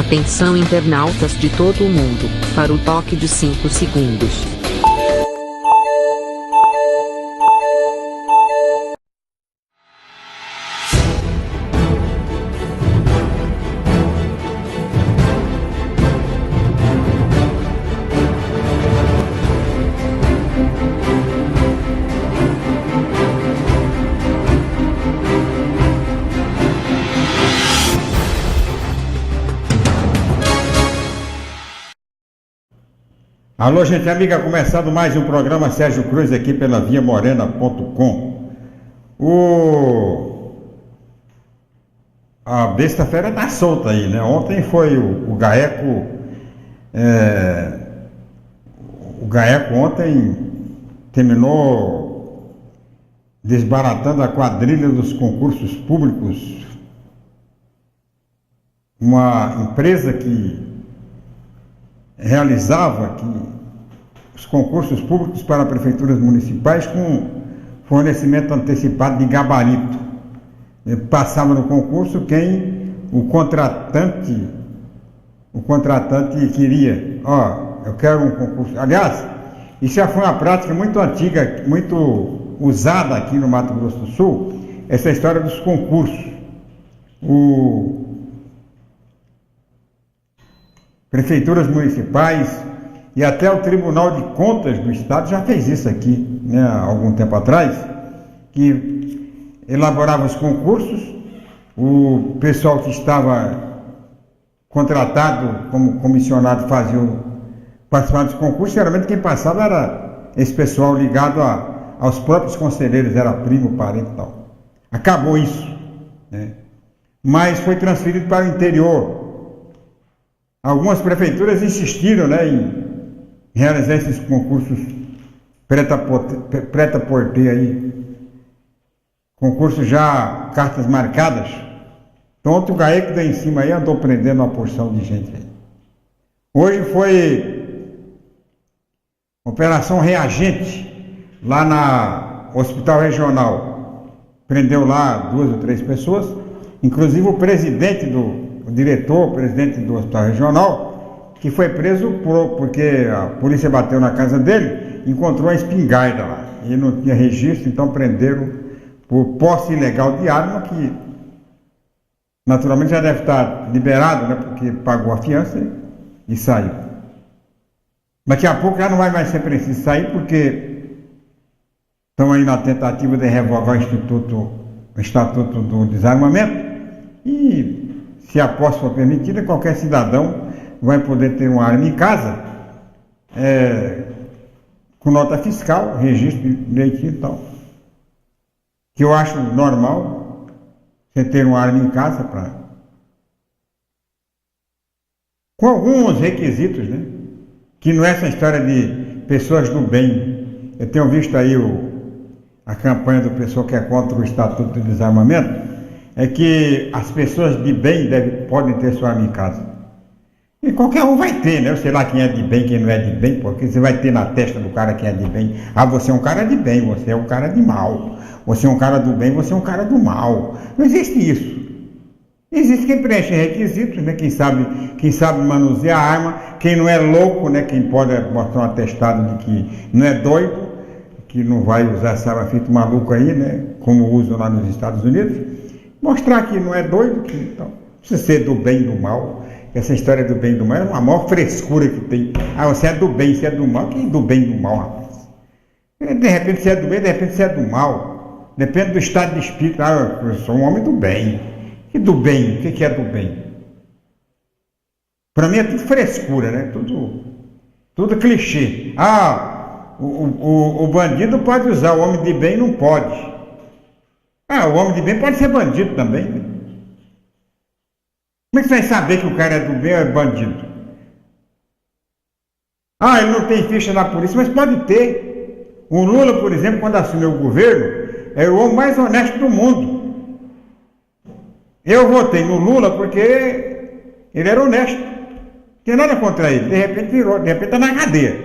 Atenção internautas de todo o mundo, para o toque de 5 segundos. Alô, gente amiga, começando mais um programa Sérgio Cruz aqui pela viamorena.com. A besta-feira tá solta aí, né? Ontem foi o GAECO. O GAECO ontem terminou desbaratando a quadrilha dos concursos públicos. Uma empresa que realizava os concursos públicos para prefeituras municipais com fornecimento antecipado de gabarito. Passava no concurso quem o contratante queria. Eu quero um concurso. Aliás, isso já foi uma prática muito antiga, muito usada aqui no Mato Grosso do Sul, essa história dos concursos. Prefeituras municipais e até o Tribunal de Contas do Estado já fez isso aqui, né, há algum tempo atrás, que elaborava os concursos, o pessoal que estava contratado como comissionado participar dos concursos, geralmente quem passava era esse pessoal ligado aos próprios conselheiros, era primo, parente e tal. Acabou isso, né? Mas foi transferido para o interior. Algumas prefeituras insistiram, né, em realizar esses concursos prêt-à-porter aí, concursos já, cartas marcadas. Então ontem o GAECO daí em cima aí andou prendendo uma porção de gente aí. Hoje foi Operação Reagente, lá na Hospital Regional. Prendeu lá 2 ou 3 pessoas, inclusive o presidente presidente do Hospital Regional, que foi preso porque a polícia bateu na casa dele, encontrou uma espingarda lá, e não tinha registro, então prenderam por posse ilegal de arma, que naturalmente já deve estar liberado, né, porque pagou a fiança e saiu. Daqui a pouco já não vai mais ser preciso sair, porque estão aí na tentativa de revogar o Estatuto do Desarmamento, e se a posse for permitida, qualquer cidadão vai poder ter uma arma em casa, com nota fiscal, registro direitinho e tal. Que eu acho normal você ter uma arma em casa com alguns requisitos, né? Que não é essa história de pessoas do bem. Eu tenho visto aí a campanha do pessoal que é contra o Estatuto do Desarmamento, é que as pessoas de bem podem ter sua arma em casa. E qualquer um vai ter, né? Eu sei lá quem é de bem, quem não é de bem, porque você vai ter na testa do cara quem é de bem. Você é um cara de bem, você é um cara de mal. Você é um cara do bem, você é um cara do mal. Não existe isso. Existe quem preenche requisitos, né? Quem sabe manusear a arma, quem não é louco, né? Quem pode mostrar um atestado de que não é doido, que não vai usar essa arma feito maluco aí, né? Como usam lá nos Estados Unidos. Mostrar que não é doido, que então, precisa ser do bem e do mal. Essa história do bem e do mal é uma maior frescura que tem. Você é do bem, você é do mal. Quem é do bem e do mal, rapaz? De repente você é do bem, de repente você é do mal. Depende do estado de espírito. Eu sou um homem do bem. E do bem? O que é do bem? Para mim é tudo frescura, né? Tudo clichê. O bandido pode usar, o homem de bem não pode. O homem de bem pode ser bandido também, né? Como é que você vai saber que o cara é do bem ou é bandido? Ele não tem ficha na polícia, mas pode ter. O Lula, por exemplo, quando assumiu o governo, era o homem mais honesto do mundo. Eu votei no Lula porque ele era honesto. Não tem nada contra ele. De repente está na cadeia.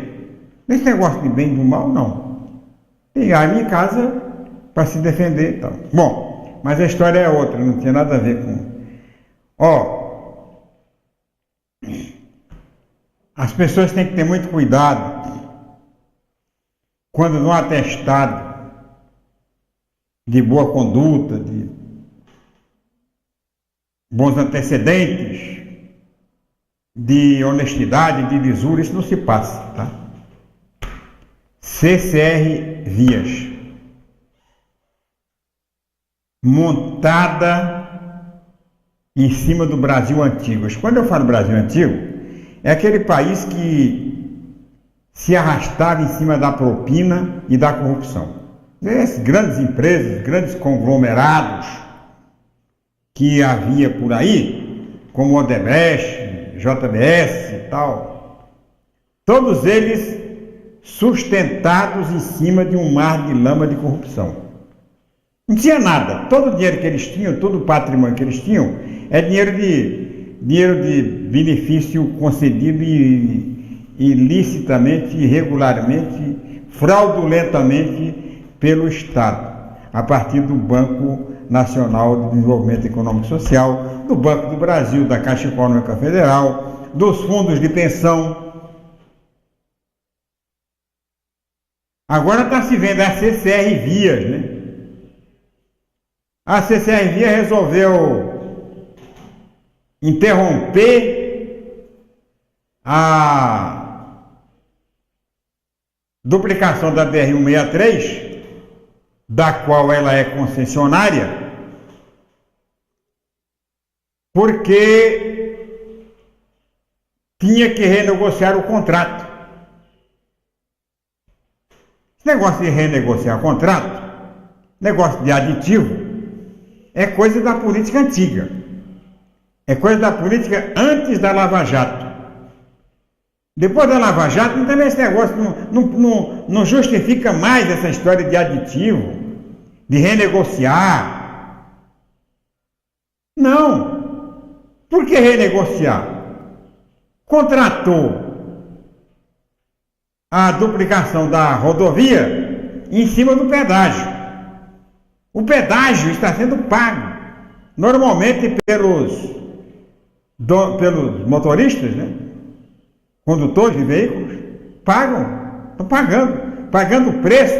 Esse negócio de bem e do mal, não. Tem arma em casa para se defender e tal. Bom, mas a história é outra, não tinha nada a ver com... As pessoas têm que ter muito cuidado quando no atestado de boa conduta, de bons antecedentes, de honestidade, de lisura, isso não se passa, tá? CCR Vias, montada em cima do Brasil antigo. Quando eu falo Brasil antigo, é aquele país que se arrastava em cima da propina e da corrupção. Essas grandes empresas, grandes conglomerados que havia por aí, como Odebrecht, JBS e tal, todos eles sustentados em cima de um mar de lama de corrupção. Não tinha nada. Todo o dinheiro que eles tinham, todo o patrimônio que eles tinham, é dinheiro de benefício concedido ilicitamente, irregularmente, fraudulentamente pelo Estado, a partir do Banco Nacional de Desenvolvimento Econômico e Social, do Banco do Brasil, da Caixa Econômica Federal, dos fundos de pensão. Agora está se vendo a CCR Vias, né? A CCR Vias resolveu interromper a duplicação da BR-163, da qual ela é concessionária, porque tinha que renegociar o contrato. Esse negócio de renegociar contrato, negócio de aditivo, é coisa da política antiga. É coisa da política antes da Lava Jato. Depois da Lava Jato, então esse negócio não justifica mais essa história de aditivo, de renegociar. Não. Por que renegociar? Contratou a duplicação da rodovia em cima do pedágio. O pedágio está sendo pago normalmente pelos motoristas, né? Condutores de veículos, estão pagando o preço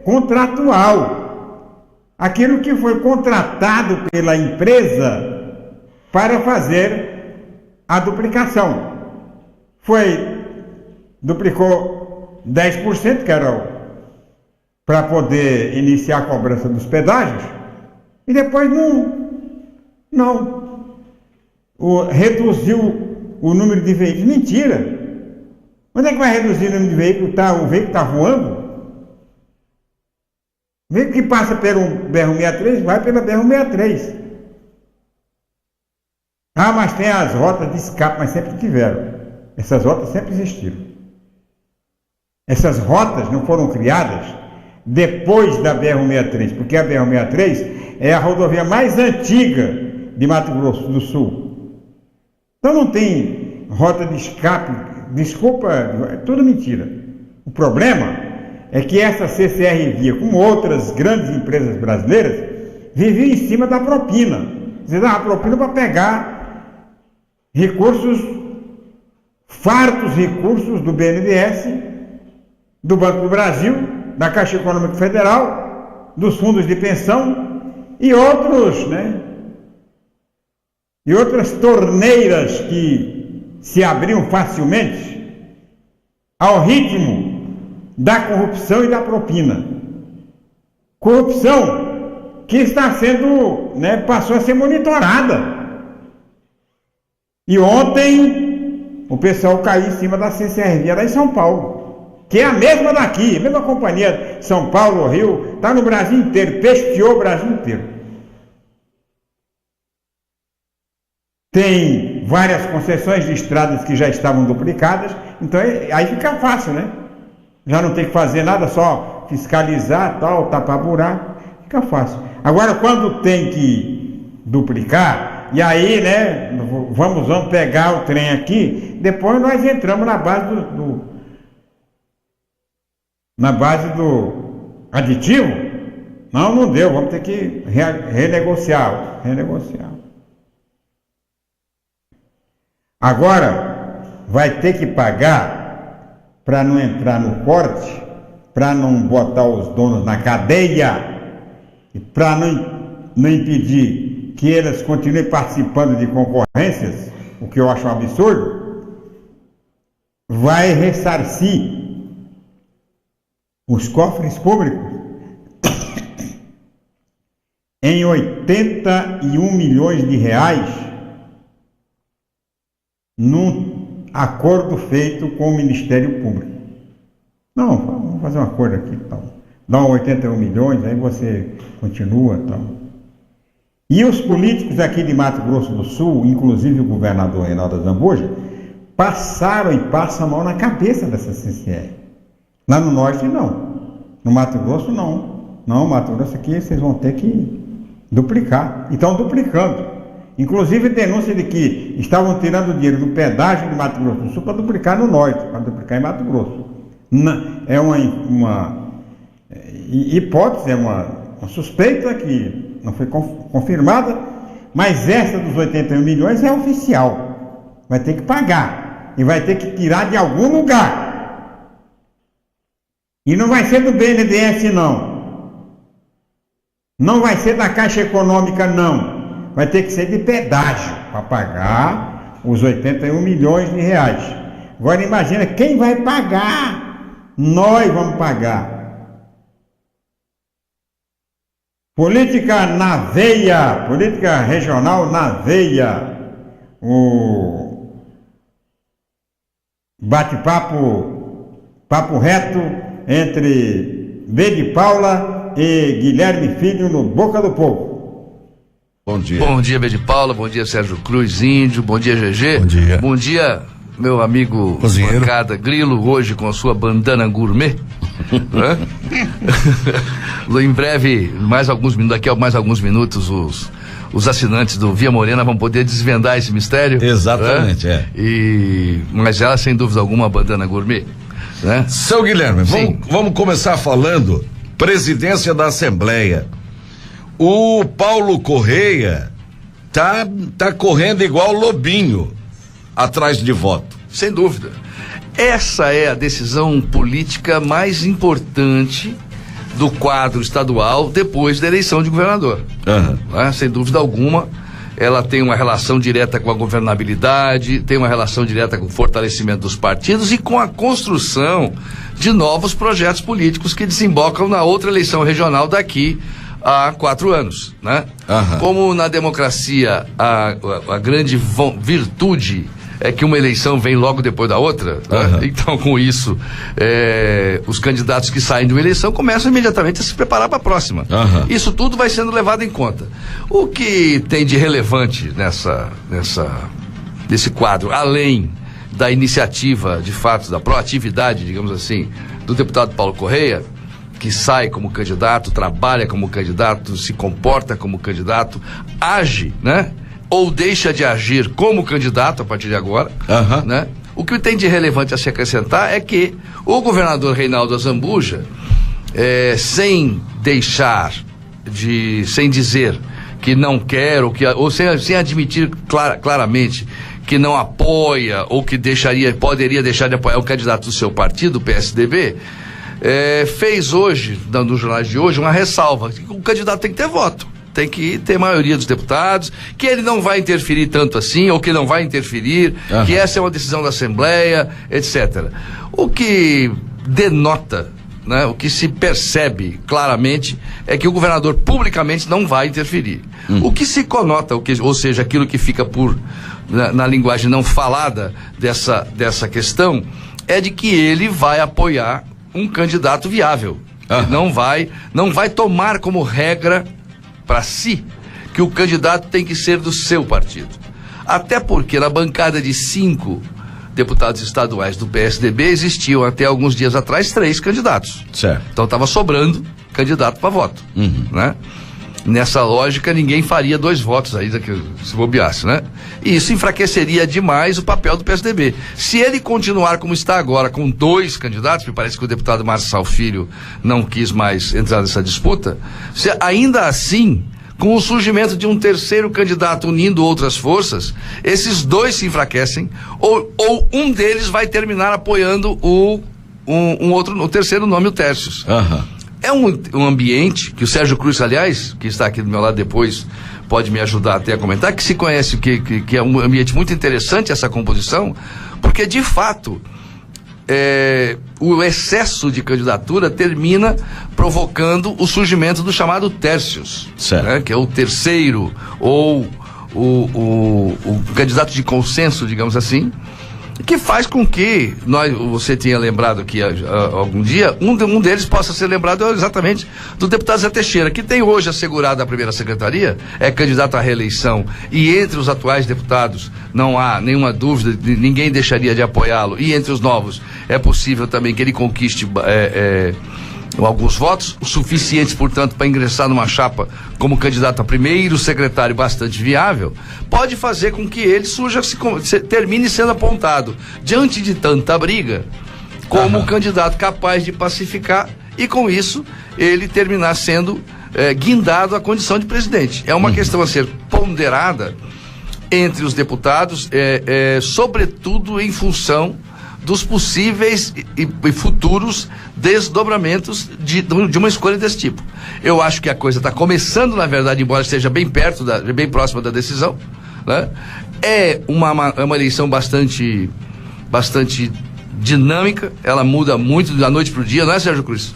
contratual, aquilo que foi contratado pela empresa para fazer a duplicação. Duplicou 10%, que era para poder iniciar a cobrança dos pedágios, e depois reduziu o número de veículos. Mentira! Onde é que vai reduzir o número de veículos? O veículo está voando? O veículo que passa pelo BR-163 vai pela BR-163. Ah, mas tem as rotas de escape, mas sempre tiveram. Essas rotas sempre existiram. Essas rotas não foram criadas depois da BR-163, porque a BR-163 é a rodovia mais antiga de Mato Grosso do Sul. Então não tem rota de escape, desculpa, é tudo mentira. O problema é que essa CCR Via, como outras grandes empresas brasileiras, vivia em cima da propina. Você dava propina para pegar recursos, fartos recursos do BNDES, do Banco do Brasil, da Caixa Econômica Federal, dos fundos de pensão e outros, né? E outras torneiras que se abriam facilmente ao ritmo da corrupção e da propina. Corrupção que está sendo, né, passou a ser monitorada. E ontem o pessoal caiu em cima da CCR Via lá em São Paulo, que é a mesma daqui, a mesma companhia, São Paulo, Rio, está no Brasil inteiro, pesteou o Brasil inteiro. Tem várias concessões de estradas que já estavam duplicadas, então aí fica fácil, né? Já não tem que fazer nada, só fiscalizar, tal, tapar buraco, fica fácil. Agora, quando tem que duplicar, e aí, né, vamos pegar o trem aqui, depois nós entramos na base do aditivo. Não deu, vamos ter que renegociar. Agora, vai ter que pagar para não entrar no corte, para não botar os donos na cadeia, para não impedir que eles continuem participando de concorrências, o que eu acho um absurdo, vai ressarcir os cofres públicos em 81 milhões de reais num acordo feito com o Ministério Público. Não, vamos fazer um acordo aqui, então. Dá 81 milhões, aí você continua, então. E os políticos aqui de Mato Grosso do Sul, inclusive o governador Reinaldo Azambuja, passaram e passam a mão na cabeça dessa CCR. Lá no norte não, no Mato Grosso não. Não, Mato Grosso aqui vocês vão ter que duplicar, e estão duplicando. Inclusive denúncia de que estavam tirando dinheiro do pedágio de Mato Grosso do Sul para duplicar no norte, para duplicar em Mato Grosso. É uma hipótese, é uma suspeita que não foi confirmada, mas essa dos 81 milhões é oficial. Vai ter que pagar e vai ter que tirar de algum lugar. E não vai ser do BNDES, não. Não vai ser da Caixa Econômica, não. Vai ter que ser de pedágio para pagar os 81 milhões de reais. Agora imagina, quem vai pagar? Nós vamos pagar. Política na veia, política regional na veia. O papo reto entre B de Paula e Guilherme Filho no Boca do Povo. Bom dia. Bom dia, B de Paula, bom dia, Sérgio Cruz, Índio, bom dia, GG. Bom dia. Bom dia, meu amigo cozinheiro. Bancada Grilo, hoje com a sua bandana gourmet. Em breve, daqui a mais alguns minutos, os assinantes do Via Morena vão poder desvendar esse mistério. Exatamente, Mas ela, sem dúvida alguma, bandana gourmet, né? Seu Guilherme, vamos começar falando presidência da Assembleia. O Paulo Correia tá correndo igual lobinho atrás de voto. Sem dúvida. Essa é a decisão política mais importante do quadro estadual depois da eleição de governador. Né? Sem dúvida alguma, ela tem uma relação direta com a governabilidade, tem uma relação direta com o fortalecimento dos partidos e com a construção de novos projetos políticos que desembocam na outra eleição regional daqui a 4 anos, né? Como na democracia a grande virtude é que uma eleição vem logo depois da outra, né? Então com isso os candidatos que saem de uma eleição começam imediatamente a se preparar para a próxima. Isso tudo vai sendo levado em conta. O que tem de relevante nesse quadro, além da iniciativa, de fato, da proatividade, digamos assim, do deputado Paulo Correia, que sai como candidato, trabalha como candidato, se comporta como candidato, age, né? Ou deixa de agir como candidato a partir de agora, né? O que tem de relevante a se acrescentar é que o governador Reinaldo Azambuja, sem dizer que não quer, ou sem admitir claramente que não apoia, ou que poderia deixar de apoiar o candidato do seu partido, o PSDB, fez hoje, nos jornais de hoje, uma ressalva, que o candidato tem que ter voto, tem que ter maioria dos deputados, que ele não vai interferir tanto assim, ou que não vai interferir, que essa é uma decisão da Assembleia, etc. O que denota, né, o que se percebe claramente é que o governador publicamente não vai interferir. O que se conota, ou seja, aquilo que fica na linguagem não falada dessa questão, é de que ele vai apoiar um candidato viável. Não vai tomar como regra para si que o candidato tem que ser do seu partido. Até porque na bancada de 5 deputados estaduais do PSDB existiam até alguns dias atrás 3 candidatos. Certo. Então estava sobrando candidato para voto, né? Nessa lógica, ninguém faria 2 votos aí se bobeasse, né? E isso enfraqueceria demais o papel do PSDB. Se ele continuar como está agora, com 2 candidatos, me parece que o deputado Marçal Filho não quis mais entrar nessa disputa, ainda assim, com o surgimento de um terceiro candidato unindo outras forças, esses dois se enfraquecem, ou um deles vai terminar apoiando o terceiro nome, o Tércios. É um ambiente que o Sérgio Cruz, aliás, que está aqui do meu lado depois, pode me ajudar até a comentar, que se conhece, que é um ambiente muito interessante essa composição, porque de fato o excesso de candidatura termina provocando o surgimento do chamado Tércios, né, que é o terceiro ou o candidato de consenso, digamos assim, que faz com que você tinha lembrado aqui algum dia, um deles possa ser lembrado exatamente do deputado Zé Teixeira, que tem hoje assegurado a primeira secretaria, é candidato à reeleição, e entre os atuais deputados não há nenhuma dúvida, ninguém deixaria de apoiá-lo, e entre os novos é possível também que ele conquiste alguns votos, o suficientes, portanto, para ingressar numa chapa como candidato a primeiro secretário bastante viável, pode fazer com que ele termine sendo apontado diante de tanta briga como um candidato capaz de pacificar e, com isso, ele terminar sendo guindado à condição de presidente. É uma questão a ser ponderada entre os deputados, sobretudo em função dos possíveis e futuros desdobramentos de uma escolha desse tipo. Eu acho que a coisa está começando, na verdade, embora esteja bem próxima da decisão, né? É uma eleição bastante dinâmica, ela muda muito da noite para o dia, não é, Sérgio Cruz?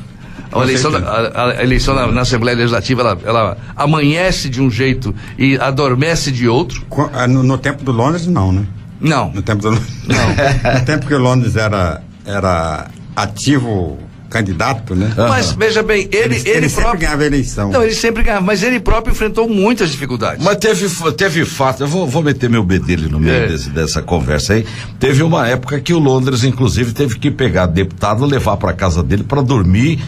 A eleição na Assembleia Legislativa, ela amanhece de um jeito e adormece de outro. No tempo do Londres, não, né? Não. No tempo no tempo que o Londres era ativo candidato, né? Mas veja bem, ele sempre ganhava a eleição. Não, ele sempre ganhava, mas ele próprio enfrentou muitas dificuldades. Mas teve fato, eu vou meter meu bedelho no meio dessa conversa aí. Teve uma época que o Londres, inclusive, teve que pegar deputado, levar para casa dele para dormir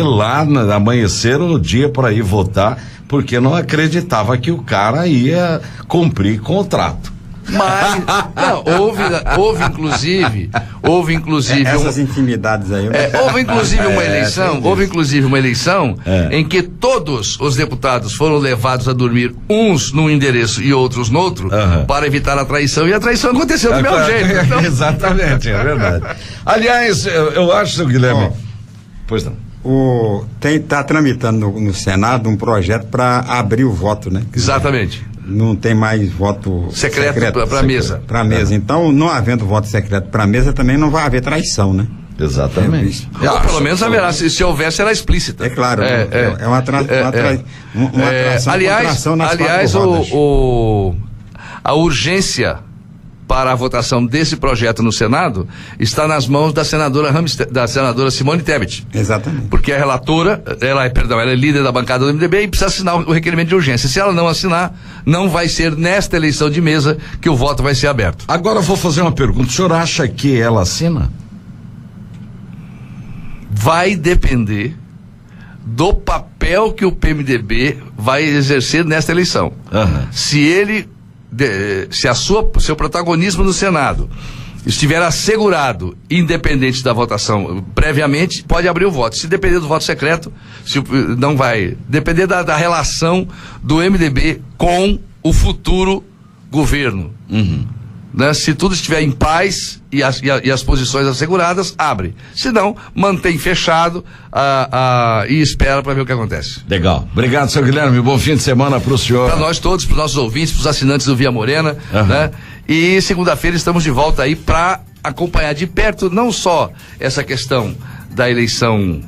lá, amanhecer no dia para ir votar, porque não acreditava que o cara ia cumprir contrato. Mas não, houve inclusive essas intimidades aí. Houve inclusive uma eleição em que todos os deputados foram levados a dormir, uns num endereço e outros no outro, para evitar a traição, e a traição aconteceu do mesmo jeito. Então... Exatamente, é verdade. Aliás, eu acho, seu Guilherme. Pois não. Está tramitando no Senado um projeto para abrir o voto, né? Exatamente. Não tem mais voto secreto para a mesa. Para a mesa. Então, não havendo voto secreto para a mesa, também não vai haver traição, né? Exatamente. Ou pelo menos haverá, se houver, será explícita. É claro. É uma atração. Aliás, a urgência para a votação desse projeto no Senado está nas mãos da senadora Simone Tebet. Exatamente. Porque a relatora, ela é líder da bancada do MDB e precisa assinar o requerimento de urgência. Se ela não assinar, não vai ser nesta eleição de mesa que o voto vai ser aberto. Agora eu vou fazer uma pergunta. O senhor acha que ela assina? Vai depender do papel que o PMDB vai exercer nesta eleição. Se seu protagonismo no Senado estiver assegurado, independente da votação previamente, pode abrir o voto. Se depender do voto secreto, não vai. Depender da relação do MDB com o futuro governo. Né? Se tudo estiver em paz e as posições asseguradas, abre. Se não, mantém fechado e espera para ver o que acontece. Legal. Obrigado, seu Guilherme. Bom fim de semana para o senhor. Para nós todos, para os nossos ouvintes, para os assinantes do Via Morena, né? E segunda-feira estamos de volta aí para acompanhar de perto não só essa questão da eleição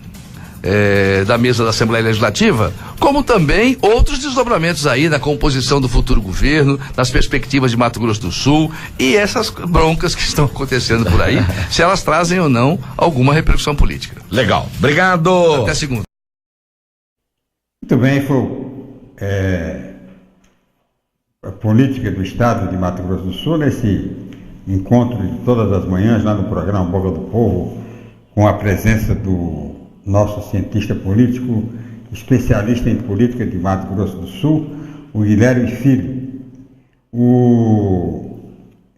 da mesa da Assembleia Legislativa, como também outros desdobramentos aí na composição do futuro governo, nas perspectivas de Mato Grosso do Sul e essas broncas que estão acontecendo por aí, se elas trazem ou não alguma repercussão política. Legal. Obrigado. Até segunda. Muito bem, a política do Estado de Mato Grosso do Sul, nesse encontro de todas as manhãs lá no programa Boca do Povo, com a presença do nosso cientista político, especialista em política de Mato Grosso do Sul, o Guilherme Filho.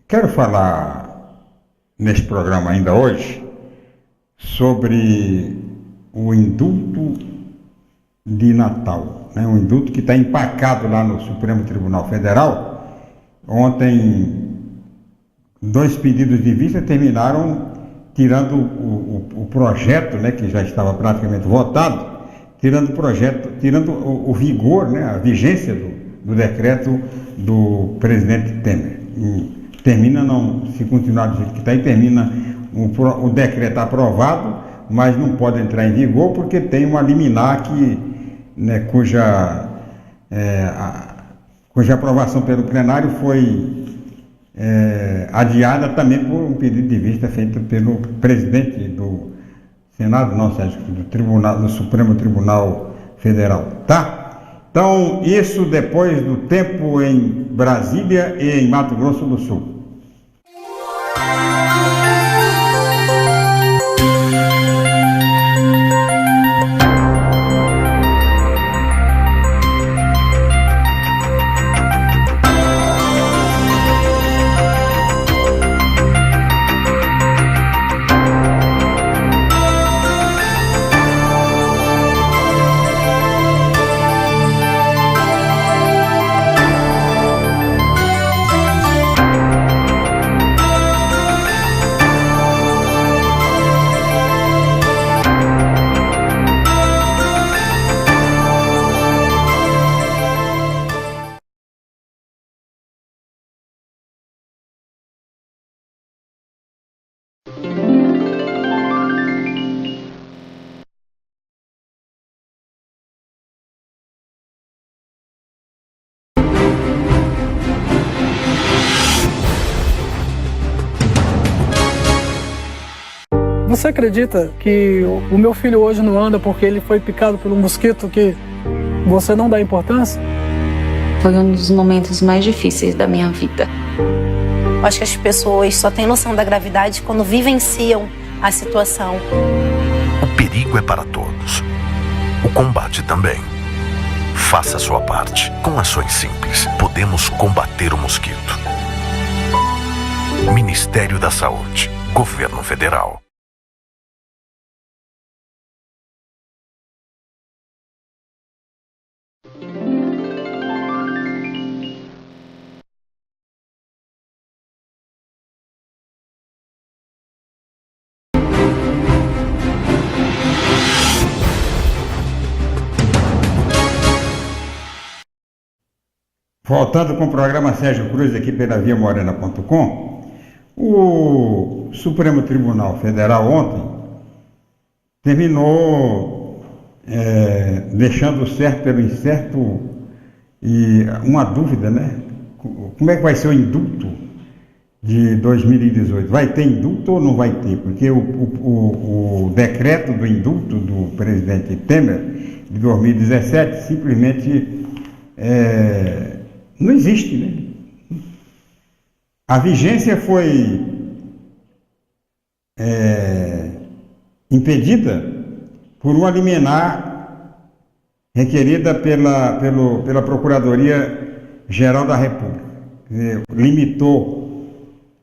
Quero falar neste programa ainda hoje sobre o indulto de Natal, né? Um indulto que está empacado lá no Supremo Tribunal Federal. Ontem, 2 pedidos de vista terminaram tirando o projeto, né, que já estava praticamente votado, tirando o vigor, né, a vigência do decreto do presidente Temer. E termina, não, se continuar do jeito que está aí, termina o decreto aprovado, mas não pode entrar em vigor porque tem uma liminar que, né, cuja aprovação pelo plenário foi adiada também por um pedido de vista feito pelo presidente do Senado, não, Sérgio, do Supremo Tribunal Federal, tá? Então, isso depois do tempo em Brasília e em Mato Grosso do Sul. Você acredita que o meu filho hoje não anda porque ele foi picado por um mosquito que você não dá importância? Foi um dos momentos mais difíceis da minha vida. Eu acho que as pessoas só têm noção da gravidade quando vivenciam a situação. O perigo é para todos. O combate também. Faça a sua parte. Com ações simples, podemos combater o mosquito. Ministério da Saúde. Governo Federal. Voltando com o programa Sérgio Cruz aqui pela viamorena.com, o Supremo Tribunal Federal ontem terminou deixando o certo pelo incerto e uma dúvida, né? Como é que vai ser o indulto de 2018? Vai ter indulto ou não vai ter? Porque o decreto do indulto do presidente Temer de 2017 simplesmente não existe, né? A vigência foi impedida por uma liminar requerida pela Procuradoria-Geral da República. Limitou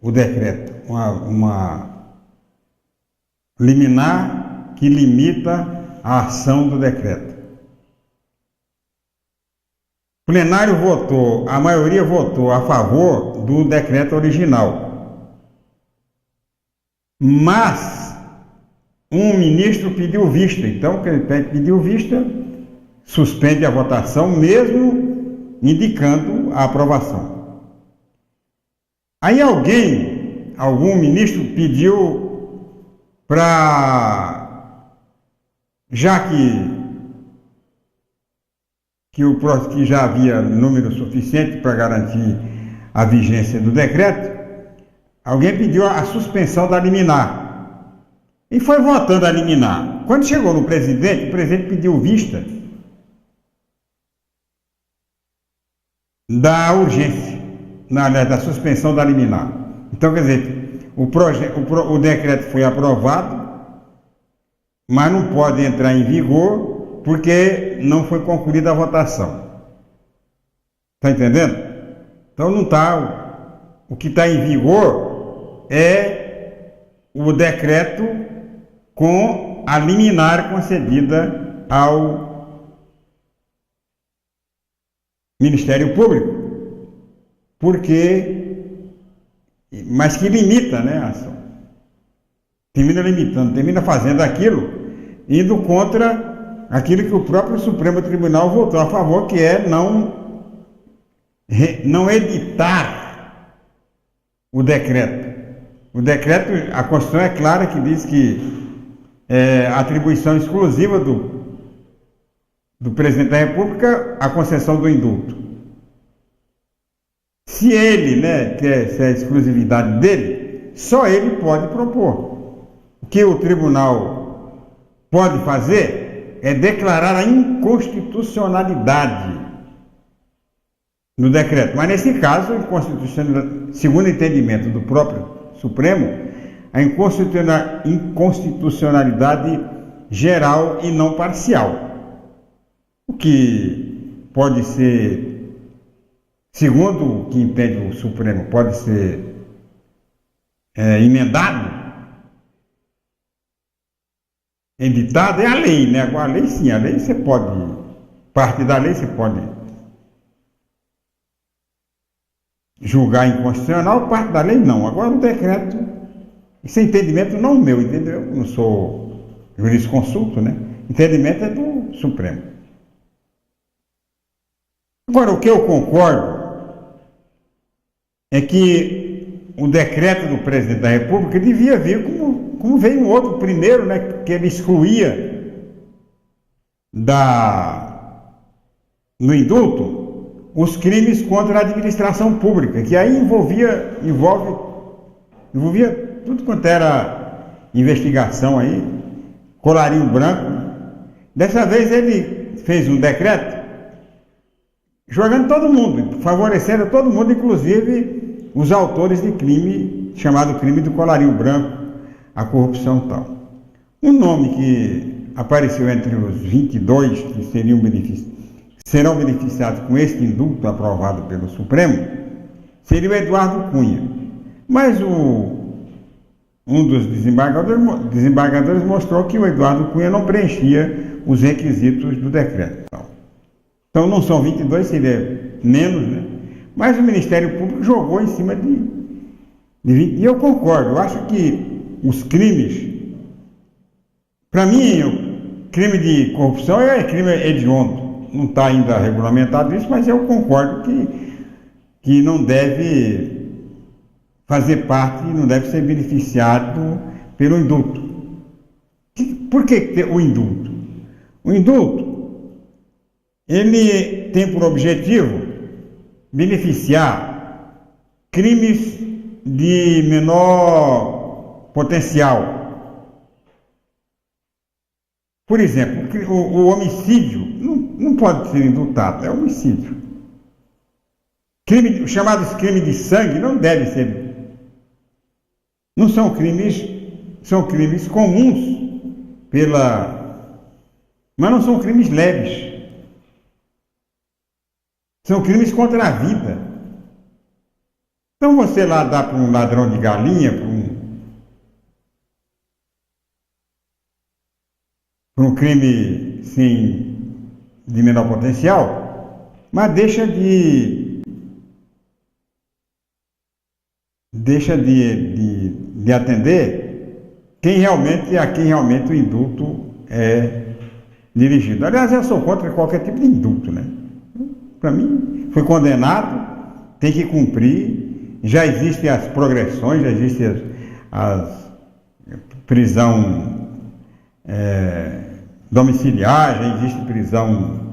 o decreto, uma liminar que limita a ação do decreto. O plenário votou, a maioria votou a favor do decreto original. Mas um ministro pediu vista. Então, quem pediu vista, suspende a votação, mesmo indicando a aprovação. Aí algum ministro pediu para, já que já havia número suficiente para garantir a vigência do decreto, alguém pediu a suspensão da liminar. E foi votando a liminar. Quando chegou no presidente, o presidente pediu vista da urgência, da suspensão da liminar. Então, quer dizer, o decreto foi aprovado, mas não pode entrar em vigor porque não foi concluída a votação. Está entendendo? Então não está. O que está em vigor é o decreto com a liminar concedida ao Ministério Público, mas que limita, né, a ação. Termina limitando, termina fazendo aquilo, indo contra aquilo que o próprio Supremo Tribunal votou a favor, que é não editar o decreto. O decreto, a Constituição é clara que diz que é atribuição exclusiva do Presidente da República a concessão do indulto. Se ele, né, quer ser a exclusividade dele, só ele pode propor. O que o tribunal pode fazer é declarar a inconstitucionalidade no decreto. Mas nesse caso, segundo o entendimento do próprio Supremo, a inconstitucionalidade geral e não parcial. O que pode ser, segundo o que entende o Supremo, pode ser emendado, editado, é a lei, né? Agora a lei sim, a lei você pode, parte da lei você pode julgar inconstitucional, parte da lei não. Agora o decreto, esse entendimento não meu, entendeu? Eu não sou jurisconsulto, né? Entendimento é do Supremo. Agora, o que eu concordo é que o decreto do Presidente da República devia vir como veio um outro primeiro, né? Que ele excluía no indulto os crimes contra a administração pública, que aí envolvia tudo quanto era investigação aí, colarinho branco. Dessa vez ele fez um decreto jogando todo mundo, favorecendo todo mundo, inclusive os autores de crime, chamado crime do colarinho branco, a corrupção e tal. Um nome que apareceu entre os 22 que serão beneficiados com este indulto aprovado pelo Supremo seria o Eduardo Cunha. Mas um dos desembargadores mostrou que o Eduardo Cunha não preenchia os requisitos do decreto. Então não são 22, seria menos, né? Mas o Ministério Público jogou em cima de 20. E eu concordo, eu acho que os crimes, para mim, o crime de corrupção é crime hediondo. Não está ainda regulamentado isso, mas eu concordo que não deve fazer parte, não deve ser beneficiado pelo indulto. Por que o indulto? O indulto, ele tem por objetivo beneficiar crimes de menor potencial. Por exemplo, o homicídio não pode ser indultado, é homicídio. Chamados crimes de sangue não deve ser. Não são crimes, são crimes comuns mas não são crimes leves. São crimes contra a vida. Então você lá dá para um ladrão de galinha, para um crime de menor potencial, mas deixa de atender a quem realmente o indulto é dirigido. Aliás, eu sou contra qualquer tipo de indulto, né? Para mim, foi condenado, tem que cumprir, já existem as progressões, já existe as prisão domiciliar, já existe prisão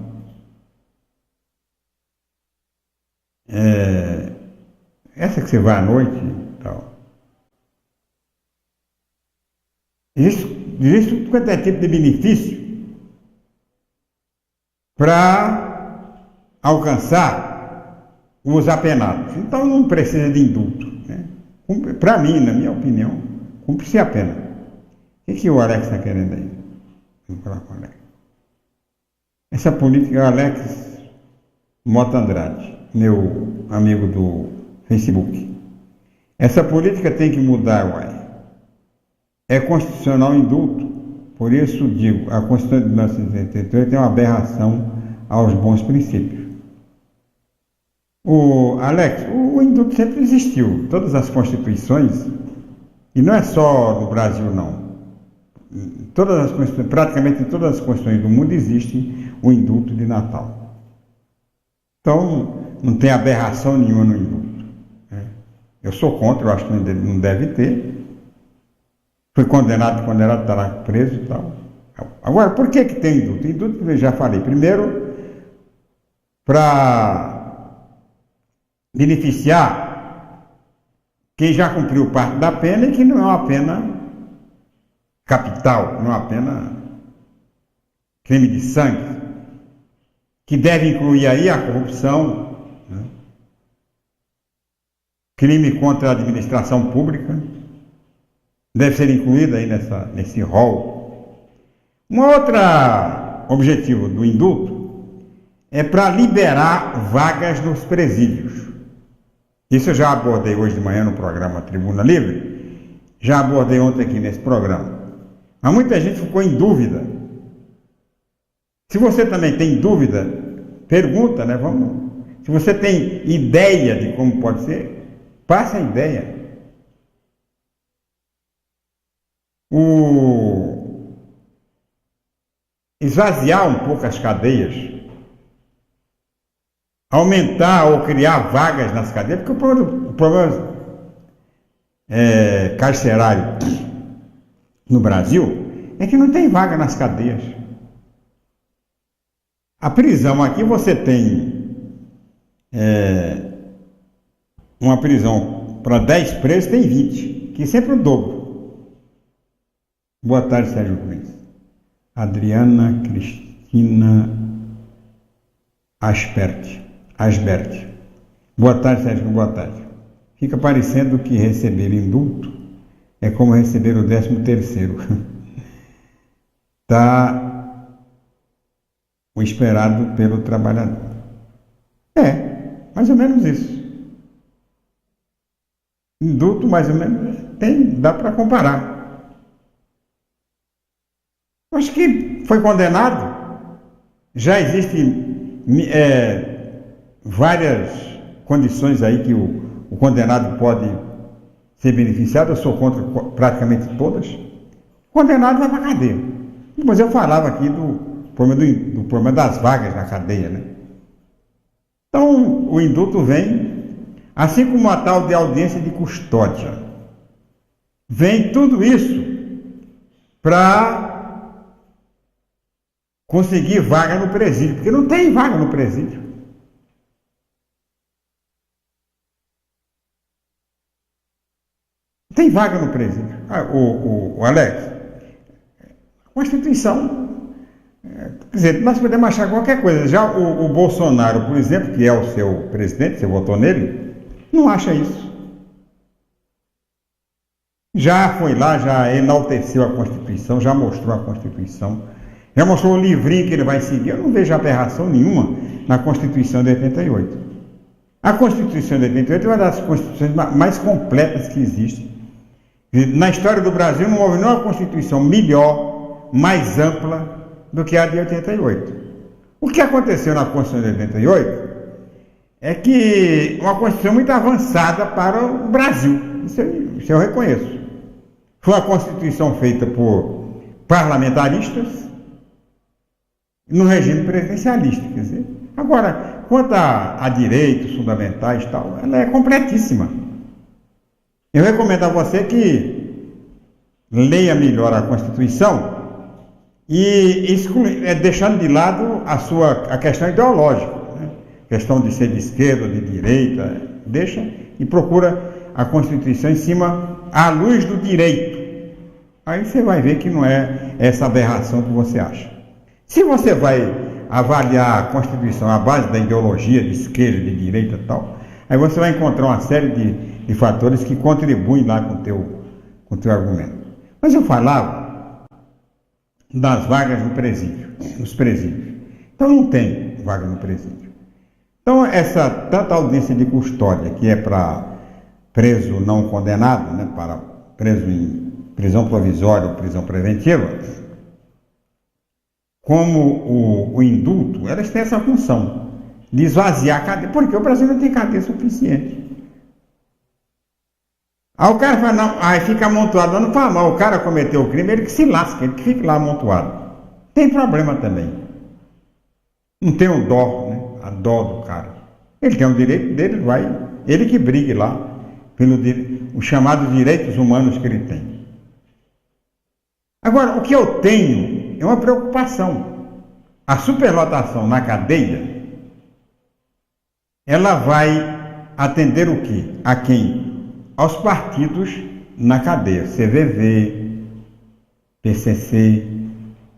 essa que você vai à noite e tal. Existe tudo quanto é tipo de benefício para alcançar os apenados. Então não precisa de indulto, né? Para mim, na minha opinião, cumpre-se a pena. O que o Alex está querendo aí? Vamos falar com o Alex. Essa política é o Alex Mota Andrade, meu amigo do Facebook. Essa política tem que mudar, uai. É constitucional o indulto. Por isso digo, a Constituição de 1988 é uma aberração aos bons princípios. Alex, o indulto sempre existiu. Todas as constituições, e não é só no Brasil, não. Praticamente em todas as constituições do mundo existe o indulto de Natal. Então, não tem aberração nenhuma no indulto. Né? Eu sou contra, eu acho que não deve ter. Foi condenado, está lá preso e tal. Agora, por que tem indulto? Indulto, eu já falei. Primeiro, para beneficiar quem já cumpriu parte da pena e que não é uma pena capital, não é uma pena crime de sangue, que deve incluir aí a corrupção, né? Crime contra a administração pública, deve ser incluído aí nesse rol. Um outro objetivo do indulto é para liberar vagas nos presídios. Isso eu já abordei hoje de manhã no programa Tribuna Livre, já abordei ontem aqui nesse programa. Mas muita gente ficou em dúvida. Se você também tem dúvida, pergunta, né? Se você tem ideia de como pode ser, passa a ideia. Esvaziar um pouco as cadeias, aumentar ou criar vagas nas cadeias, porque o problema carcerário no Brasil é que não tem vaga nas cadeias. A prisão aqui você tem uma prisão para 10 presos, tem 20, que é sempre o dobro. Boa tarde, Sérgio Cruz. Adriana Cristina Asbert. Boa tarde, Sérgio, boa tarde. Fica parecendo que receber indulto é como receber o 13º. Tá o esperado pelo trabalhador. Mais ou menos isso. Indulto, mais ou menos, dá para comparar. Acho que foi condenado. Já existem várias condições aí que o condenado pode ser beneficiado. Eu sou contra praticamente todas. O condenado vai para a cadeia. Mas eu falava aqui do problema das vagas na cadeia, né? Então, o indulto vem, assim como a tal de audiência de custódia. Vem tudo isso para conseguir vaga no presídio, porque não tem vaga no presídio. Tem vaga no presídio. O Alex, a Constituição, quer dizer, nós podemos achar qualquer coisa. Já o Bolsonaro, por exemplo, que é o seu presidente, você votou nele, não acha isso. Já foi lá, já enalteceu a Constituição, já mostrou a Constituição, já mostrou o livrinho que ele vai seguir. Eu não vejo aberração nenhuma na Constituição de 88. A Constituição de 88 é uma das constituições mais completas que existe. Na história do Brasil não houve nenhuma Constituição melhor, mais ampla do que a de 88. O que aconteceu na Constituição de 88 é que uma Constituição muito avançada para o Brasil. Isso eu reconheço. Foi uma Constituição feita por parlamentaristas no regime presidencialista. Quer dizer, agora, quanto a direitos fundamentais e tal, ela é completíssima. Eu recomendo a você que leia melhor a Constituição e deixando de lado a questão ideológica, né? Questão de ser de esquerda, de direita, deixa e procura a Constituição em cima, à luz do direito. Aí você vai ver que não é essa aberração que você acha. Se você vai avaliar a Constituição à base da ideologia de esquerda, de direita e tal, aí você vai encontrar uma série de fatores que contribuem lá com o teu argumento. Mas eu falava das vagas no presídio, nos presídios. Então não tem vaga no presídio. Então essa tanta audiência de custódia, que é para preso não condenado, né, para preso em prisão provisória ou prisão preventiva, como o indulto, elas têm essa função de esvaziar a cadeia, porque o Brasil não tem cadeia suficiente. Aí o cara fala, não, aí fica amontoado, não fala mal, o cara cometeu o crime, ele que se lasca, ele que fica lá amontoado. Tem problema também. Não tem o dó, né? A dó do cara. Ele tem o direito dele, ele que brigue lá, os chamados direitos humanos que ele tem. Agora, o que eu tenho é uma preocupação. A superlotação na cadeia, ela vai atender o quê? A quem? Aos partidos na cadeia. CVV, PCC,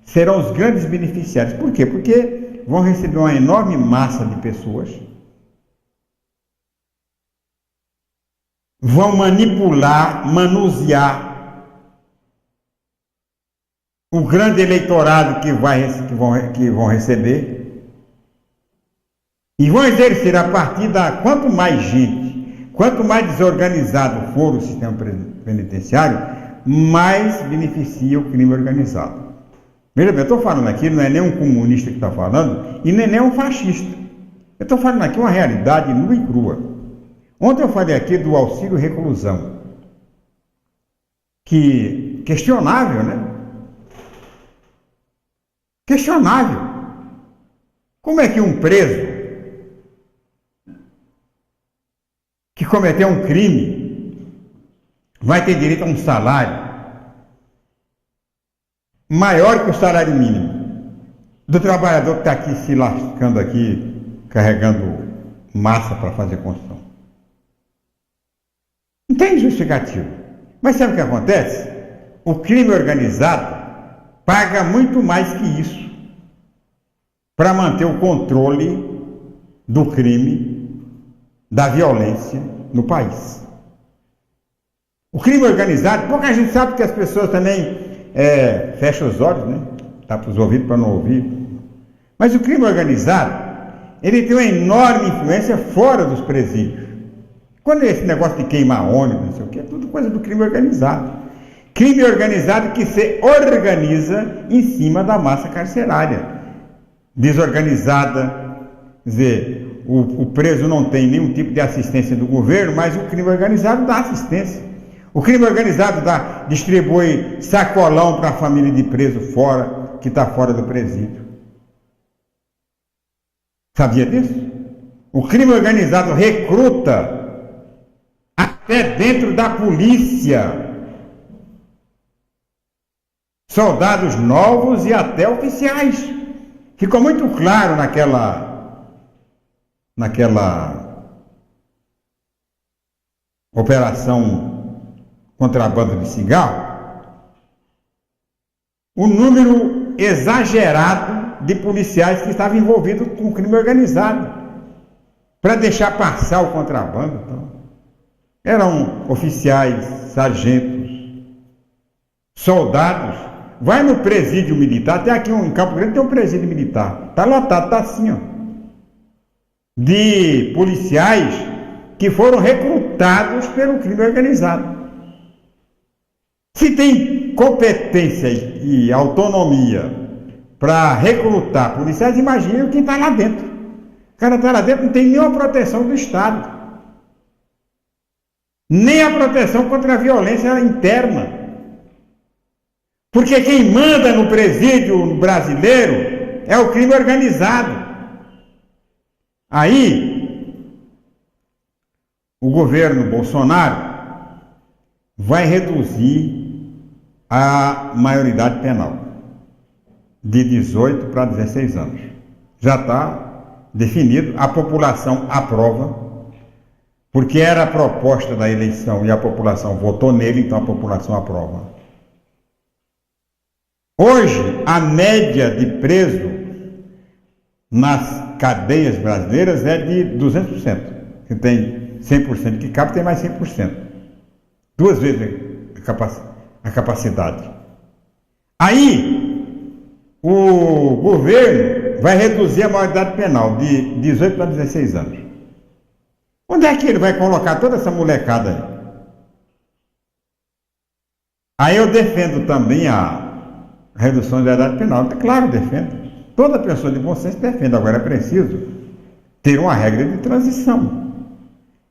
serão os grandes beneficiários. Por quê? Porque vão receber uma enorme massa de pessoas, vão manipular, manusear o grande eleitorado que vão receber e vão exercer a partir da... Quanto mais gente, quanto mais desorganizado for o sistema penitenciário, mais beneficia o crime organizado. Veja bem, eu estou falando aqui, não é nem um comunista que está falando e nem um fascista. Eu estou falando aqui uma realidade nua e crua. Ontem eu falei aqui do auxílio reclusão, que questionável, né? Questionável. Como é que um preso que cometeu um crime vai ter direito a um salário maior que o salário mínimo do trabalhador que está aqui se lascando aqui, carregando massa para fazer construção? Não tem justificativo. Mas sabe o que acontece? O crime organizado paga muito mais que isso para manter o controle do crime, da violência no país. O crime organizado, pouca gente sabe que as pessoas também fecham os olhos, né? Tapam os ouvidos para não ouvir. Mas o crime organizado, ele tem uma enorme influência fora dos presídios. Quando é esse negócio de queimar ônibus, não sei o que, é tudo coisa do crime organizado. Crime organizado que se organiza em cima da massa carcerária. Desorganizada, quer dizer, o preso não tem nenhum tipo de assistência do governo, mas o crime organizado dá assistência. O crime organizado distribui sacolão para a família de preso fora, que está fora do presídio. Sabia disso? O crime organizado recruta até dentro da polícia soldados novos e até oficiais. Ficou muito claro naquela operação contrabando de cigarro, o número exagerado de policiais que estavam envolvidos com o crime organizado para deixar passar o contrabando. Então, eram oficiais, sargentos, soldados. Vai no presídio militar, até aqui em Campo Grande tem um presídio militar, está lotado, está assim, ó, de policiais que foram recrutados pelo crime organizado. Se tem competência e autonomia para recrutar policiais, imagine quem está lá dentro. O cara está lá dentro, não tem nenhuma proteção do Estado, nem a proteção contra a violência interna. Porque quem manda no presídio brasileiro é o crime organizado. Aí, o governo Bolsonaro vai reduzir a maioridade penal de 18 para 16 anos. Já está definido, a população aprova, porque era a proposta da eleição e a população votou nele, então a população aprova. Hoje, a média de preso nas cadeias brasileiras é de 200%. Que tem 100% que cabe, tem mais 100%. 2 vezes a capacidade. Aí, o governo vai reduzir a maioridade penal de 18 para 16 anos. Onde é que ele vai colocar toda essa molecada aí? Aí eu defendo também a redução da idade penal. Claro, defendo. Toda pessoa de bom senso defende. Agora é preciso ter uma regra de transição.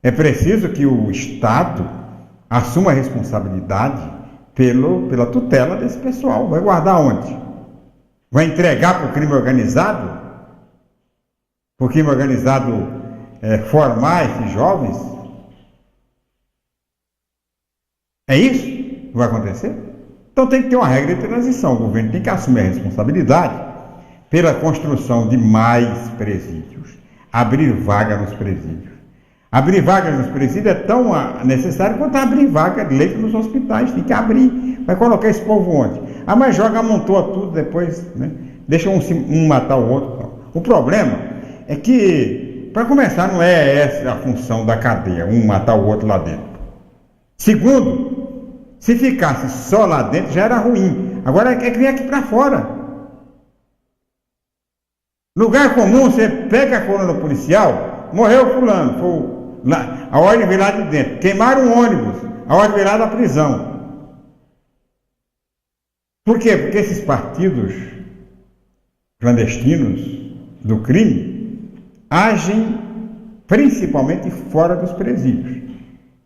É preciso que o Estado assuma a responsabilidade pela tutela desse pessoal. Vai guardar onde? Vai entregar para o crime organizado? Para o crime organizado formar esses jovens? É isso que vai acontecer? Então tem que ter uma regra de transição. O governo tem que assumir a responsabilidade pela construção de mais presídios, abrir vaga nos presídios. Abrir vagas nos presídios é tão necessário quanto abrir vaga de leito nos hospitais. Tem que abrir. Vai colocar esse povo onde? Mas joga, amontoa tudo depois, né? Deixa um matar o outro. O problema é que, para começar, não é essa a função da cadeia, um matar o outro lá dentro. Segundo, se ficasse só lá dentro já era ruim. Agora é que vem aqui para fora. Lugar comum, você pega a coluna policial, morreu fulano, a ordem veio lá de dentro, queimaram um ônibus, a ordem veio lá da prisão. Por quê? Porque esses partidos clandestinos do crime agem principalmente fora dos presídios.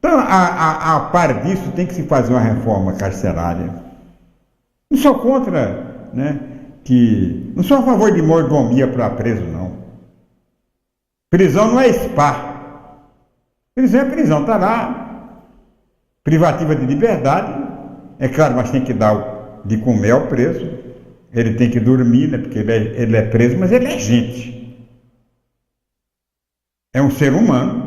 Então, a par disso, tem que se fazer uma reforma carcerária. Não sou contra, né, não sou a favor de mordomia para preso, não. Prisão não é spa. Prisão é prisão, está lá. Privativa de liberdade, é claro, mas tem que dar de comer ao preso. Ele tem que dormir, né, porque ele é preso, mas ele é gente. É um ser humano.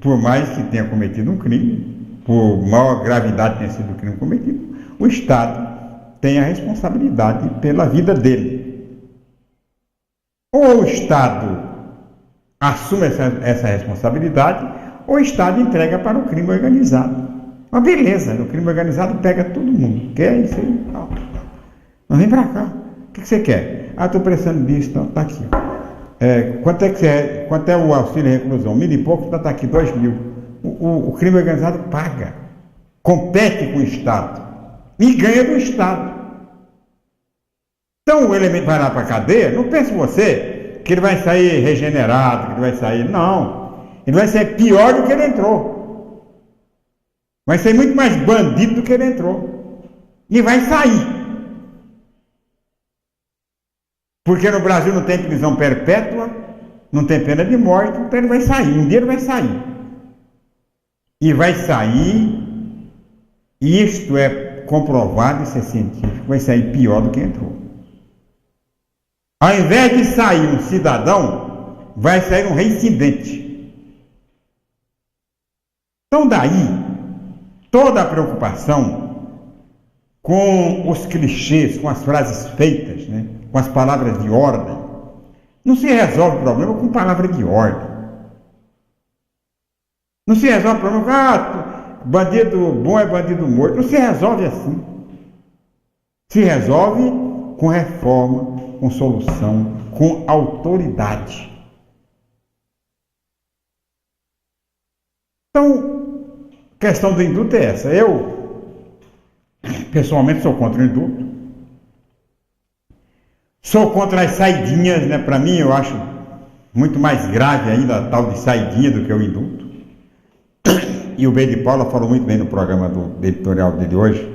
Por mais que tenha cometido um crime, por maior gravidade tenha sido o crime cometido, o Estado tem a responsabilidade pela vida dele. Ou o Estado assume essa responsabilidade, ou o Estado entrega para o crime organizado. Mas beleza, o crime organizado pega todo mundo. Quer isso aí? Não, vem para cá. O que você quer? Estou precisando disso, então está aqui. Quanto é o auxílio de reclusão? 1.000 e pouco, está aqui, 2.000. O crime organizado paga. Compete com o Estado. E ganha do Estado. Então o elemento vai lá para a cadeia, não pense você que ele vai sair regenerado, que ele vai sair. Não. Ele vai sair pior do que ele entrou. Vai sair muito mais bandido do que ele entrou. E vai sair. Porque no Brasil não tem prisão perpétua, não tem pena de morte, então ele vai sair. Um dia ele vai sair. E vai sair, isto é comprovado, isso é científico, vai sair pior do que entrou. Ao invés de sair um cidadão, vai sair um reincidente. Então daí, toda a preocupação com os clichês, com as frases feitas, né, com as palavras de ordem, não se resolve o problema com palavras de ordem. Não se resolve o problema com bandido bom é bandido morto. Não se resolve assim. Se resolve com reforma, com solução, com autoridade. Então, a questão do indulto é essa. Eu, pessoalmente, sou contra o indulto. Sou contra as saidinhas, né? Para mim, eu acho muito mais grave ainda a tal de saidinha do que o indulto. E o B de Paula falou muito bem no programa do editorial dele hoje.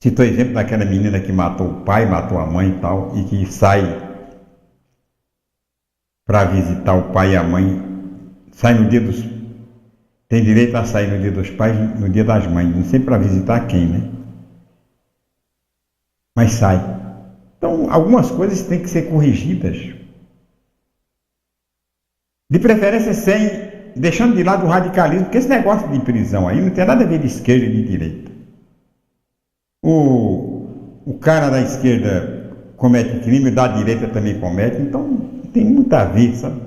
Citou o exemplo daquela menina que matou o pai, matou a mãe e tal, e que sai para visitar o pai e a mãe, sai no dia dos... Tem direito a sair no dia dos pais, no dia das mães, não sei para visitar quem, né? Mas sai. Então, algumas coisas têm que ser corrigidas. De preferência deixando de lado o radicalismo, porque esse negócio de prisão aí não tem nada a ver de esquerda e de direita. O cara da esquerda comete crime, da direita também comete, então tem muito a ver, sabe?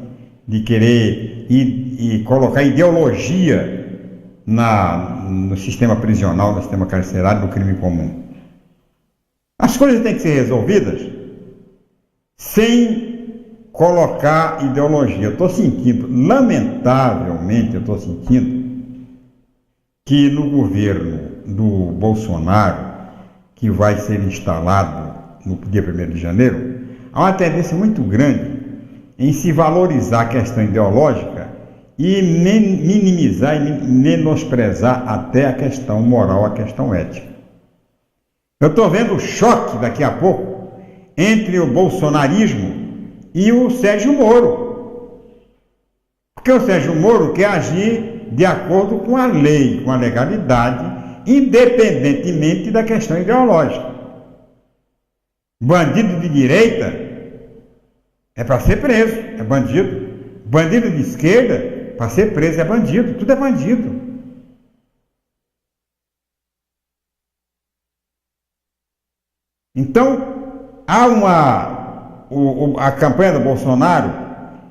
De querer e colocar ideologia no sistema prisional, no sistema carcerário, no crime comum. As coisas têm que ser resolvidas sem colocar ideologia. Eu estou sentindo, lamentavelmente, que no governo do Bolsonaro, que vai ser instalado no dia 1º de janeiro, há uma tendência muito grande em se valorizar a questão ideológica e minimizar e menosprezar até a questão moral, a questão ética. Eu estou vendo o choque daqui a pouco entre o bolsonarismo e o Sérgio Moro. Porque o Sérgio Moro quer agir de acordo com a lei, com a legalidade, independentemente da questão ideológica. Bandido de direita é para ser preso, é bandido. Bandido de esquerda, para ser preso, é bandido. Tudo é bandido. Então, a campanha do Bolsonaro,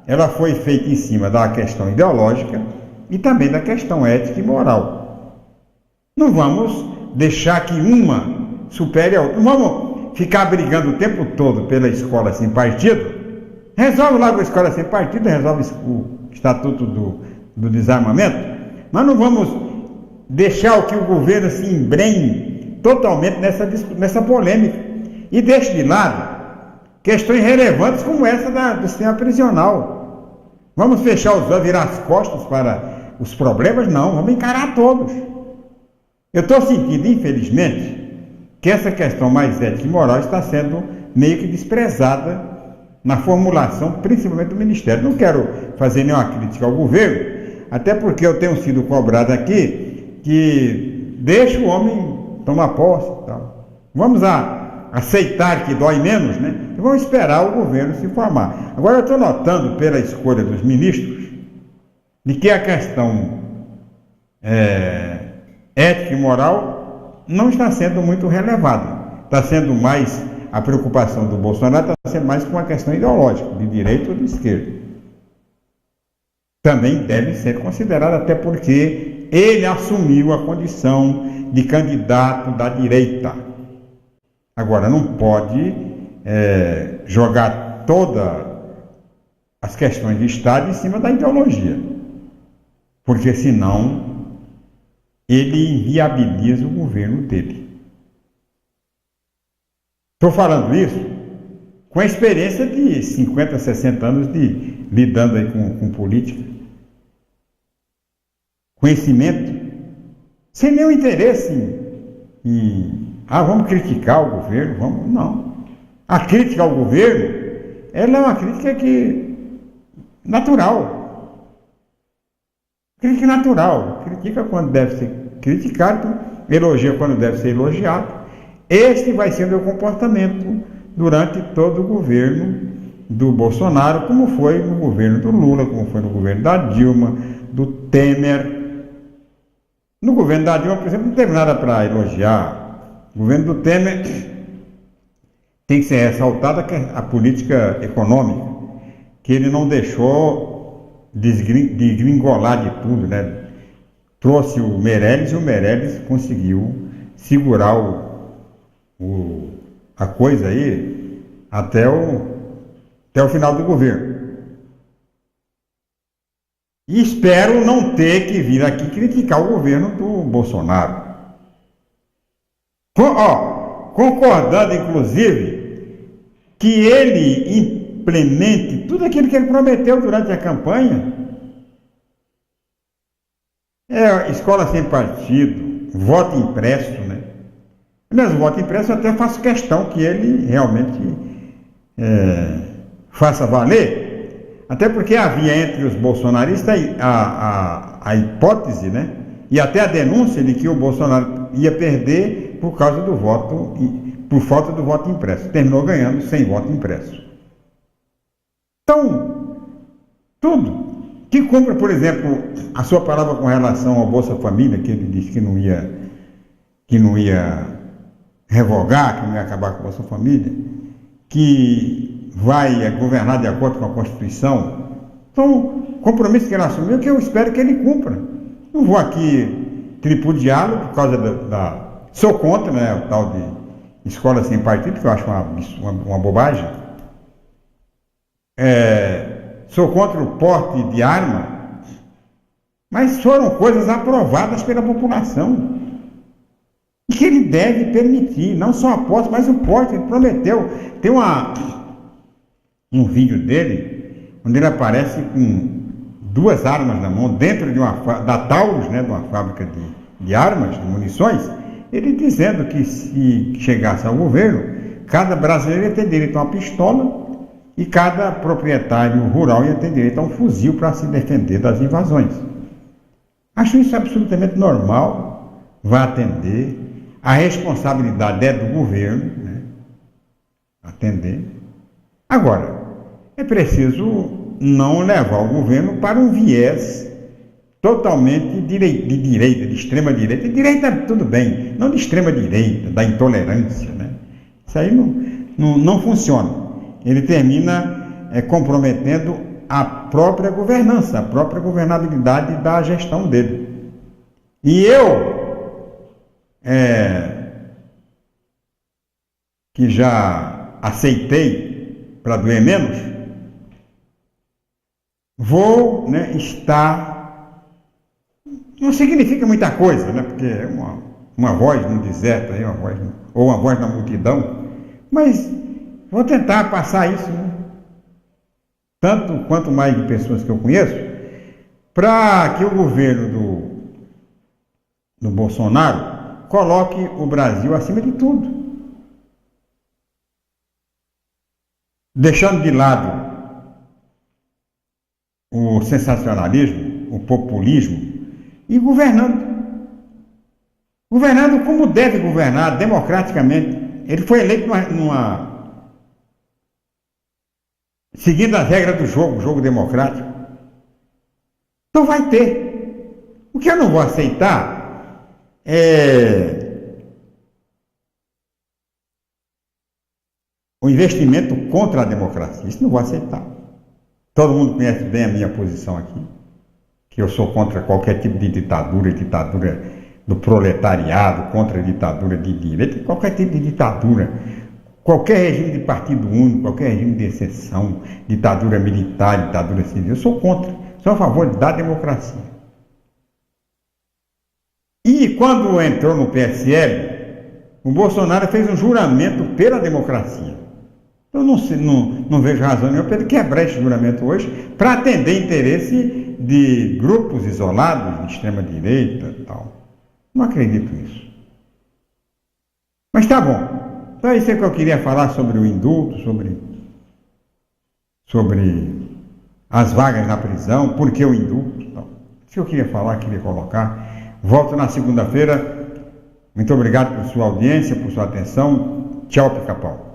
ela foi feita em cima da questão ideológica e também da questão ética e moral. Não vamos deixar que uma supere a outra. Não vamos ficar brigando o tempo todo pela escola sem partido. Resolve logo a escola sem partido, resolve o estatuto do desarmamento. Mas não vamos deixar que o governo se embrenhe totalmente nessa polêmica e deixe de lado questões relevantes como essa do sistema prisional. Vamos fechar os olhos, virar as costas para os problemas? Não, vamos encarar todos. Eu estou sentindo, infelizmente, que essa questão mais ética e moral está sendo meio que desprezada na formulação, principalmente do Ministério. Não quero fazer nenhuma crítica ao governo, até porque eu tenho sido cobrado aqui que deixa o homem tomar posse e tal. Vamos aceitar que dói menos, né? E vamos esperar o governo se formar. Agora eu estou notando pela escolha dos ministros de que a questão ética e moral não está sendo muito relevada. Está sendo mais a preocupação do Bolsonaro, está sendo mais com a questão ideológica, de direita ou de esquerda. Também deve ser considerado, até porque ele assumiu a condição de candidato da direita. Agora, não pode jogar todas as questões de Estado em cima da ideologia, porque senão ele inviabiliza o governo dele. Estou falando isso com a experiência de 50, 60 anos lidando aí com política. Conhecimento, sem nenhum interesse vamos criticar o governo, não. A crítica ao governo, ela é uma crítica natural. Crítica natural. Critica quando deve ser criticado, elogia quando deve ser elogiado. Este vai ser o meu comportamento durante todo o governo do Bolsonaro, como foi no governo do Lula, como foi no governo da Dilma, do Temer. No governo da Dilma, por exemplo, não teve nada para elogiar. O governo do Temer tem que ser ressaltada a política econômica, que ele não deixou desgringolar de tudo, né? Trouxe o Meirelles e o Meirelles conseguiu segurar a coisa aí até o final do governo. E espero não ter que vir aqui criticar o governo do Bolsonaro. Concordando, inclusive, que ele implemente tudo aquilo que ele prometeu durante a campanha. Escola sem partido, voto impresso, né? Aliás, o voto impresso eu até faço questão que ele realmente faça valer, até porque havia entre os bolsonaristas a hipótese, né? E até a denúncia de que o Bolsonaro ia perder por causa do voto, por falta do voto impresso. Terminou ganhando sem voto impresso. Então, tudo que cumpra, por exemplo, a sua palavra com relação ao Bolsa Família, que ele disse que não ia revogar, que não ia acabar com a Bolsa Família, que vai governar de acordo com a Constituição. Então, compromisso que ele assumiu, que eu espero que ele cumpra. Não vou aqui tripudiá-lo por causa Sou contra, né, o tal de escola sem partido, que eu acho uma bobagem. Sou contra o porte de arma, mas foram coisas aprovadas pela população e que ele deve permitir, não só a posse, mas o porte. Ele prometeu. Tem um vídeo dele onde ele aparece com 2 armas na mão, dentro de da Taurus, né, de uma fábrica de armas, de munições, ele dizendo que se chegasse ao governo, cada brasileiro ia ter direito a uma pistola e cada proprietário rural ia ter direito a um fuzil para se defender das invasões. Acho isso absolutamente normal, vai atender, a responsabilidade é do governo, né, atender. Agora, é preciso não levar o governo para um viés totalmente de direita, de extrema direita. Direita, tudo bem, não de extrema direita, da intolerância, né? Isso aí não funciona. Ele termina comprometendo a própria governança, a própria governabilidade da gestão dele. E eu, que já aceitei para doer menos, vou, né, estar... Não significa muita coisa, né? Porque é uma voz no deserto, aí, ou uma voz na multidão, mas vou tentar passar isso, né? Tanto quanto mais de pessoas que eu conheço, para que o governo do Bolsonaro coloque o Brasil acima de tudo. Deixando de lado o sensacionalismo, o populismo, e governando. Governando como deve governar, democraticamente. Ele foi eleito seguindo as regras do jogo democrático. Então vai ter. O que eu não vou aceitar é o investimento contra a democracia. Isso não vou aceitar. Todo mundo conhece bem a minha posição aqui, que eu sou contra qualquer tipo de ditadura do proletariado, contra a ditadura de direita, qualquer tipo de ditadura, qualquer regime de partido único, qualquer regime de exceção, ditadura militar, ditadura civil, eu sou contra, sou a favor da democracia. E quando entrou no PSL, o Bolsonaro fez um juramento pela democracia. Eu não vejo razão nenhuma para ele quebrar esse juramento hoje para atender interesse de grupos isolados, de extrema-direita e tal. Não acredito nisso. Mas tá bom. Então é isso que eu queria falar sobre o indulto, sobre as vagas na prisão, por que o indulto. Então, isso que eu queria falar, queria colocar. Volto na segunda-feira. Muito obrigado por sua audiência, por sua atenção. Tchau, Pica-Pau.